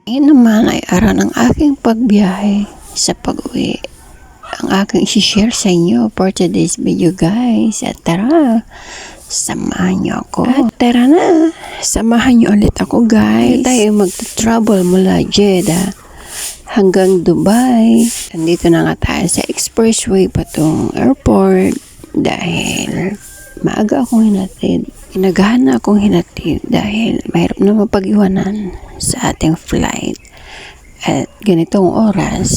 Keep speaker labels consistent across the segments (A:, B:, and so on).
A: Ngayon naman ay araw ng aking pagbiyahe sa pag-uwi. Ang aking isi-share sa inyo for today's video guys. At tara, samahan niyo ako. At tara na, samahan niyo ulit ako guys. Tayo magta-travel mula Jeddah hanggang Dubai. Andito na nga tayo sa expressway patong airport dahil maaga akong hinatid. Inagahan na akong hinatid dahil mahirap na mapag-iwanan sa ating flight. At ganitong oras,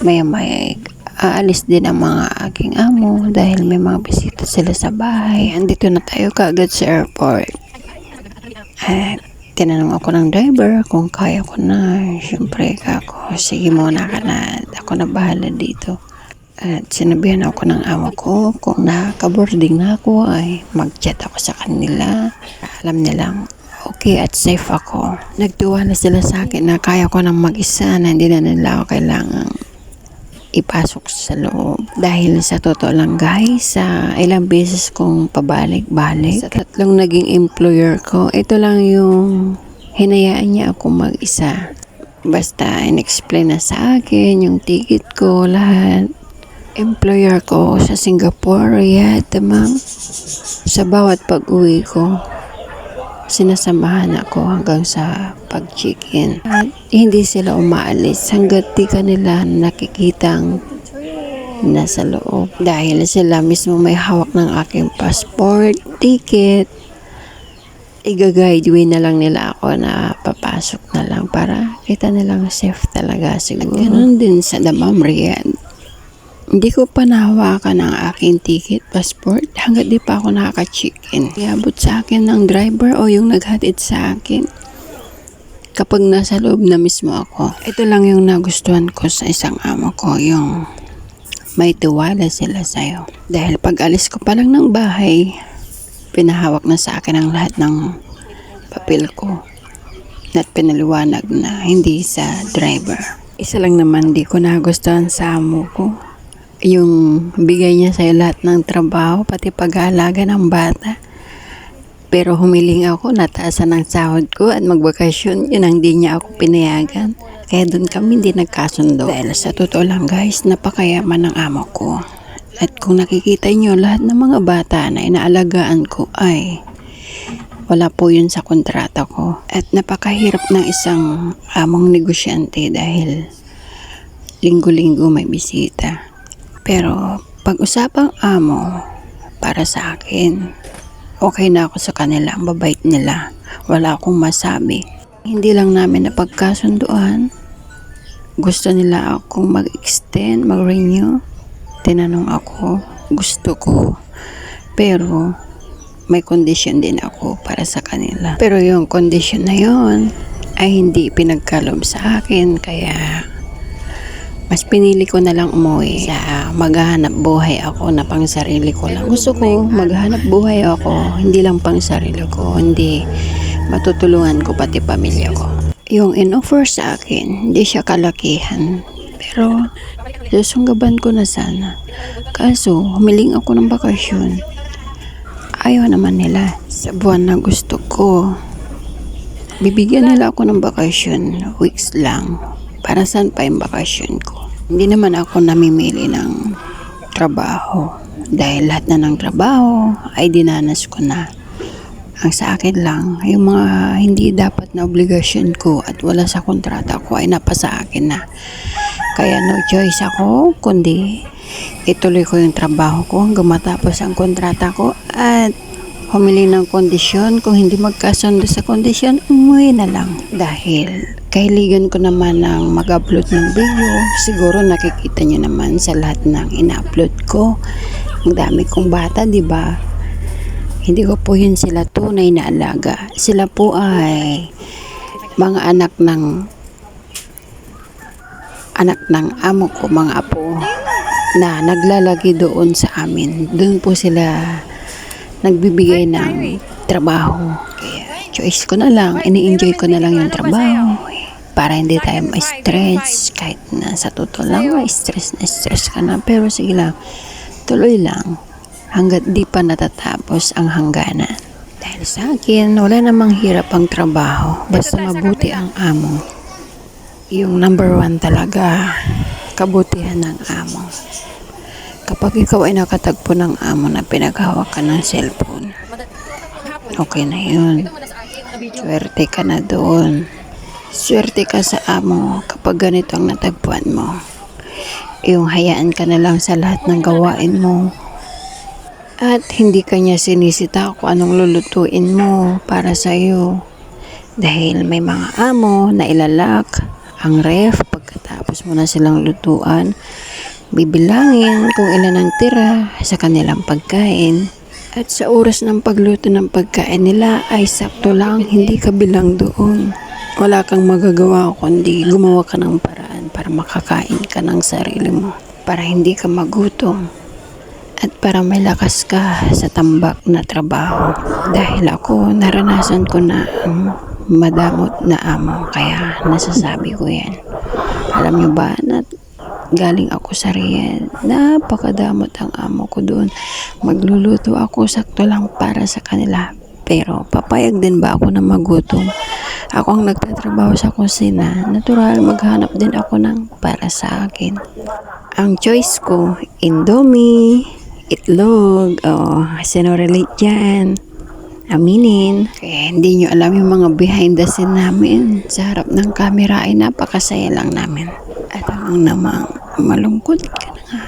A: maya-maya aalis din ang mga aking amo dahil may mga bisita sila sa bahay. Andito na tayo kaagad sa airport. At tinanong ako ng driver kung kaya ko na. Siyempre ako, sige muna ka na. Ako na bahala dito. At sinabihan ako ng amo ko kung nakaka-boarding na ako ay mag-chat ako sa kanila. Alam nilang okay at safe ako. Nagtiwala sila sa akin na kaya ko nang mag-isa na hindi na nila ako kailangang ipasok sa loob. Dahil sa totoo lang guys, sa ilang beses kong pabalik-balik sa tatlong naging employer ko, ito lang yung hinayaan niya ako mag-isa. Basta in-explain na sa akin yung ticket ko, lahat. Employer ko sa Singapore, Riyadh, ma'am. Sa bawat pag-uwi ko, sinasamahan ako hanggang sa pag-check-in. At hindi sila umaalis hanggat di kanila nakikitang nasa loob. Dahil sila mismo may hawak ng aking passport, ticket. Iga-guideway na lang nila ako na papasok na lang para kita nilang safe talaga siguro. At ganun din sa Dammam, Riyadh. Hindi ko pa nahawakan ang aking ticket, passport, hanggat di pa ako nakaka-check-in. Iabot sa akin ng driver o yung naghatid sa akin kapag nasa loob na mismo ako. Ito lang yung nagustuhan ko sa isang amo ko, yung may tiwala sila sa'yo. Dahil pag alis ko pa lang ng bahay, pinahawak na sa akin ang lahat ng papel ko at pinaliwanag na hindi sa driver. Isa lang naman di ko nagustuhan sa amo ko. Yung bigay niya sa'yo lahat ng trabaho, pati pag-aalaga ng bata. Pero humiling ako, nataasan ng sahod ko at magbakasyon, yun ang di niya ako pinayagan. Kaya doon kami hindi nagkasundo. Dahil sa totoo lang guys, napakayaman ng amo ko. At kung nakikita niyo, lahat ng mga bata na inaalagaan ko ay wala po yun sa kontrata ko. At napakahirap ng isang among negosyante dahil linggo-linggo may bisita. Pero pag-usapang amo, para sa akin, okay na ako sa kanila, ang babait nila. Wala akong masabi. Hindi lang namin napagkasunduan. Gusto nila akong mag-extend, mag-renew. Tinanong ako, gusto ko. Pero may condition din ako para sa kanila. Pero yung condition na yon ay hindi pinagkalob sa akin, kaya mas pinili ko na lang umuwi sa maghahanap buhay ako na pang sarili ko lang. Gusto ko maghanap buhay ako, hindi lang pang sarili ko, hindi matutulungan ko pati pamilya ko. Yung in-offer sa akin, hindi siya kalakihan, pero susunggaban ko na sana. Kaso, humiling ako ng bakasyon. Ayaw naman nila. Sa buwan na gusto ko, bibigyan nila ako ng bakasyon, weeks lang. Para saan pa yung bakasyon ko? Hindi naman ako namimili ng trabaho. Dahil lahat na ng trabaho ay dinanas ko na. Ang sa akin lang, yung mga hindi dapat na obligasyon ko at wala sa kontrata ko ay napasa akin na. Kaya no choice ako, kundi ituloy ko yung trabaho ko hanggang matapos ang kontrata ko at humiling ng kondisyon. Kung hindi magkasundo sa kondisyon, umuwi na lang. Dahil kahiligan ko naman ng mag-upload ng video. Siguro nakikita nyo naman sa lahat ng ina-upload ko. Ang dami kong bata, di ba? Hindi ko po yun sila tunay na alaga. Sila po ay mga anak ng amo ko, mga apo na naglalagi doon sa amin. Doon po sila nagbibigay ng trabaho. Kaya choice ko na lang, ini-enjoy ko na lang yung trabaho para hindi tayo ma-stress. Kahit na sa totoo lang, stress ka na, pero sige lang, tuloy lang hanggat di pa natatapos ang hangganan. Dahil sa akin, wala namang hirap ang trabaho basta mabuti ang amo. Yung number one talaga, kabutihan ng amo. Kapag ikaw ay nakatagpo ng amo na pinaghawak ka ng cellphone, okay na yun. Swerte ka na doon. Swerte ka sa amo kapag ganito ang natagpuan mo. Yung hayaan ka na lang sa lahat ng gawain mo. At hindi ka niya sinisita kung anong lulutuin mo para sa'yo. Dahil may mga amo na ilalak ang ref pagkatapos mo na silang lutuan. Bibilangin kung ilan ang tira sa kanilang pagkain. At sa oras ng pagluto ng pagkain nila ay sakto lang, hindi ka bilang doon. Wala kang magagawa kundi gumawa ka ng paraan para makakain ka ng sarili mo. Para hindi ka magutom. At para may lakas ka sa tambak na trabaho. Dahil ako, naranasan ko na ang madamot na amo. Kaya nasasabi ko yan. Alam niyo ba na galing ako sa Riyadh. Napakadamot ang amo ko doon. Magluluto ako sakto lang para sa kanila. Pero papayag din ba ako na magutom? Ako ang nagtatrabaho sa kusina. Natural, maghanap din ako ng para sa akin. Ang choice ko, Indomie, itlog, sino relate dyan? Aminin. Kaya hindi nyo alam yung mga behind the scene namin. Sa harap ng camera ay napakasaya lang namin. At ang namang malungkot ka na nga.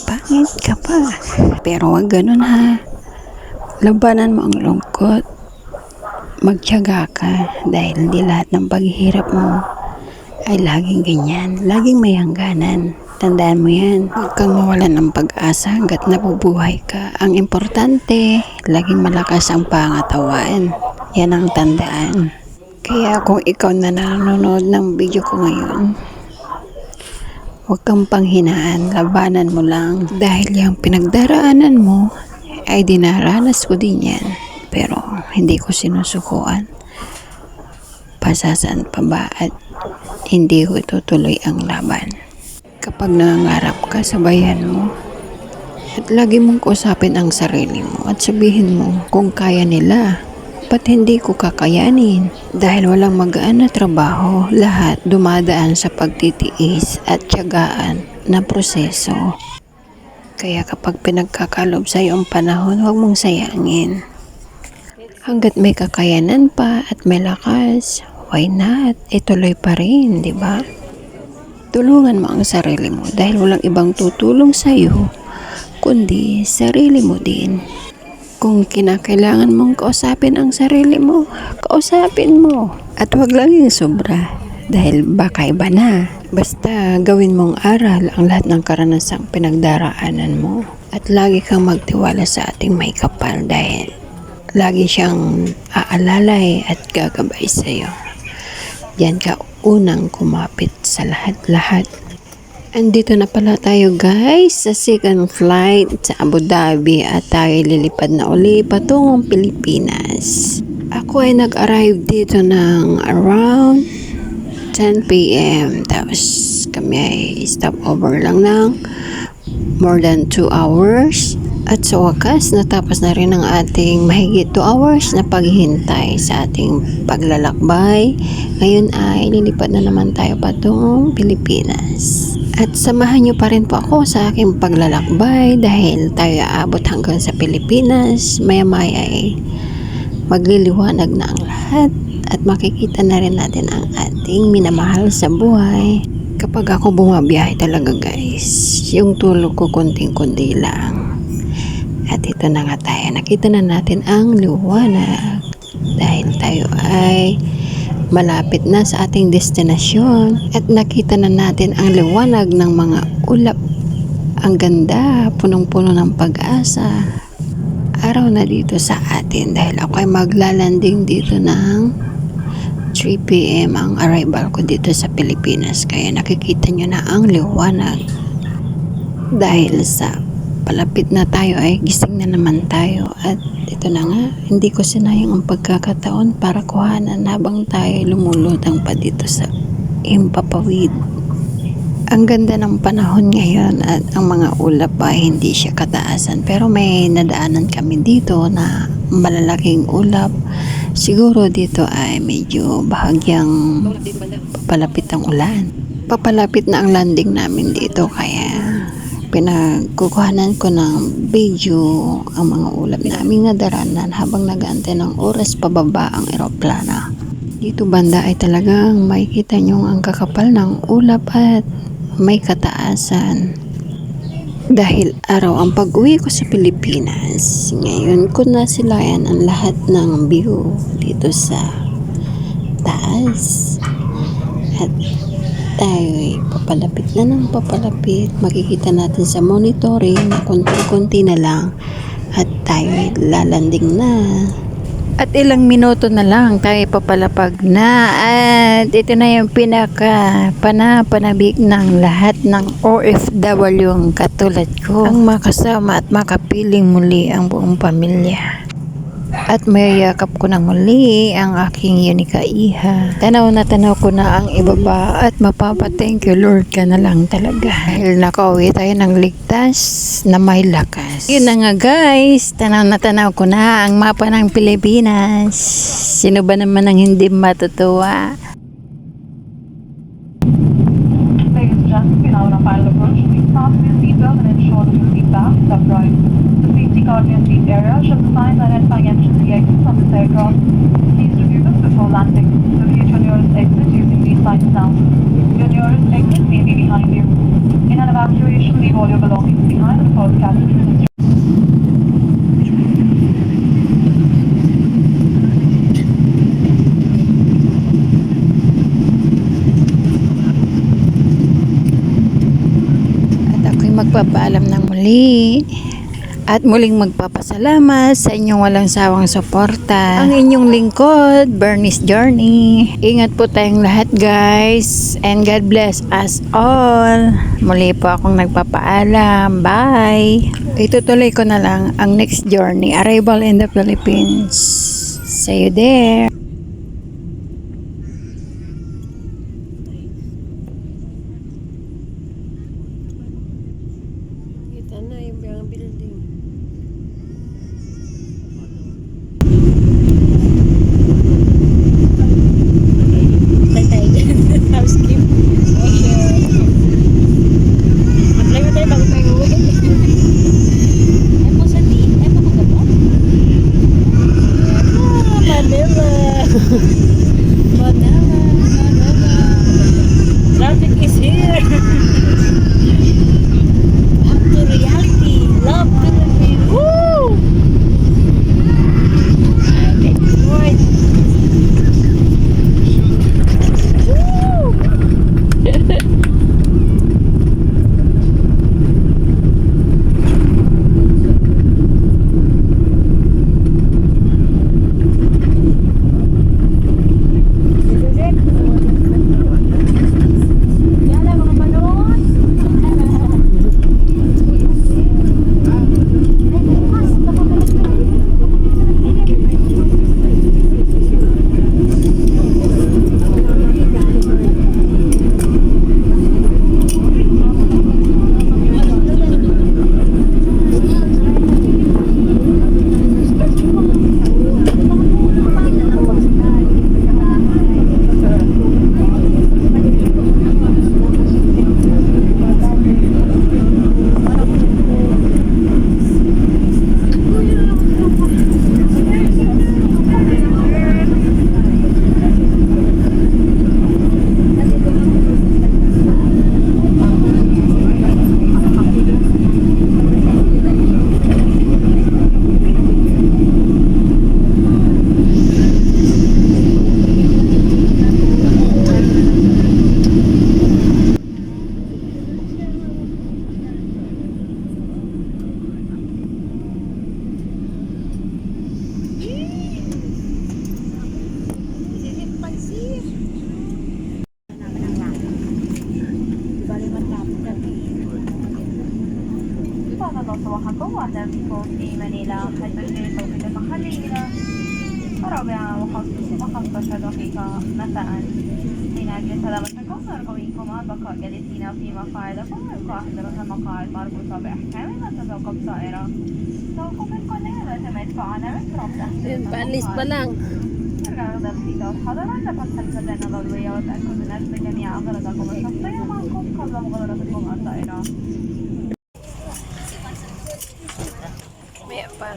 A: Pangit ka pa. Pero wag ganun ha. Labanan mo ang lungkot. Magtiyaga ka dahil hindi lahat ng paghihirap mo ay laging ganyan. Laging may hangganan. Tandaan mo yan. Huwag kang mawalan ng pag-asa hanggat nabubuhay ka. Ang importante, laging malakas ang pangatawan. Yan ang tandaan. Kaya kung ikaw na nanonood ng video ko ngayon, huwag kang panghinaan. Labanan mo lang. Dahil yung pinagdaraanan mo ay dinaranas ko din yan. Pero hindi ko sinusukuan. Pasasaan pa ba at hindi ko itutuloy ang laban. Kapag nangangarap ka sa bayan mo at lagi mong kausapin ang sarili mo at sabihin mo kung kaya nila, ba't hindi ko kakayanin? Dahil walang magaan na trabaho, lahat dumadaan sa pagtitiis at tiyagaan na proseso. Kaya kapag pinagkakalob sa iyo ang panahon, huwag mong sayangin. Hanggat may kakayanan pa at may lakas, why not? Ituloy pa rin, di ba? Tulungan mo ang sarili mo dahil walang ibang tutulong sa iyo kundi sarili mo din. Kung kinakailangan mong kausapin ang sarili mo, kausapin mo. At huwag lang yung sobra dahil baka iba na. Basta gawin mong aral ang lahat ng karanasang pinagdaraanan mo. At lagi kang magtiwala sa ating may kapal dahil lagi siyang aalalay at gagabay sa iyo. Diyan ka unang kumapit sa lahat-lahat. Andito na pala tayo guys sa second flight sa Abu Dhabi at tayo lilipad na uli patungong Pilipinas. Ako ay nag-arrive dito ng around 10 p.m. Tapos kami ay stop over lang ng more than 2 hours. At sa wakas, natapos na rin ang ating mahigit 2 hours na paghihintay sa ating paglalakbay. Ngayon ay lilipad na naman tayo patungong Pilipinas. At samahan nyo pa rin po ako sa aking paglalakbay dahil tayo aabot hanggang sa Pilipinas. Maya-maya ay magliliwanag na ang lahat at makikita na rin natin ang ating minamahal sa buhay. Kapag ako bumabiyahe talaga guys, yung tulog ko konting-kunti lang. At ito na nga tayo, nakita na natin ang liwanag dahil tayo ay malapit na sa ating destinasyon at nakita na natin ang liwanag ng mga ulap. Ang ganda, punong-puno ng pag-asa. Araw na dito sa atin dahil ako ay maglalanding dito ng 3 p.m. ang arrival ko dito sa Pilipinas. Kaya nakikita nyo na ang liwanag dahil sa palapit na tayo ay gising na naman tayo at ito na nga, hindi ko sinayang ang pagkakataon para kuhanan habang tayo lumulutang pa dito sa Impapawid. Ang ganda ng panahon ngayon at ang mga ulap ay hindi siya kataasan pero may nadaanan kami dito na malalaking ulap Siguro dito ay medyo bahagyang papalapit ang ulan. Papalapit na ang landing namin dito kaya pinagkukuhanan ko ng video ang mga ulap namin na daranan habang nag-aantay ng oras pababa ang eroplano. Dito banda ay talagang makikita nyo ang kakapal ng ulap at may kataasan. Dahil araw ang pag-uwi ko sa Pilipinas, ngayon ko nasilayan ang lahat ng view dito sa taas. At tayo papalapit na ng papalapit. Makikita natin sa monitoring na konti-konti na lang at tayo lalanding na. At ilang minuto na lang tayo papalapag na at ito na yung panabik ng lahat ng OFW katulad ko. Ang makasama at makapiling muli ang buong pamilya. At may yakap ko na muli ang aking Yunika iha. Tanaw ko na ang ibaba at mapapa-thank you Lord ka na lang talaga. Dahil nakauwi tayo ng ligtas na may lakas. Yun na nga guys, tanaw ko na ang mapa ng Pilipinas. Sino ba naman ang hindi matutuwa?
B: Ladies and gentlemen, we now on a final approach. Please fasten your seatbelt and ensure that your seat back is upright. The safety guardian seat area shows the signs identifying entrance and exits from this aircraft. Please review this before landing. Locate your nearest exit using these signs now. Your nearest exit may be behind you. In an evacuation, leave all your belongings behind the first cabin.
A: Magpapaalam ng muli at muling magpapasalamat sa inyong walang sawang suporta. Ang inyong lingkod, Bernice Journey. Ingat po tayong lahat guys and God bless us all. Muli po akong nagpapaalam. Bye! Itutuloy ko na lang ang next journey, arrival in the Philippines. See you there!
C: Traffic is here. Back to reality. Love Philippines. Woo! Lord.
B: وعدم يكون في منيلة حيث يجري توقيت محلي الرابعة وخمسة دقيقة مساء. من أجل سلامتكم نرجوكم البقاء جالسين في مقاعدكم ويبقى احتراز المقاعد مربوطة بأحكام لا تتوقف الطائرة. توقف القناة لا تمت فعنا من
C: Palis pa lang.
B: أغلب السيدات حضرا تفضل الفنان الضوئية وتأكد من أجل جميع أغراضكم الشخصية معكم قبل مغادرتكم الطائرة.
A: May pa.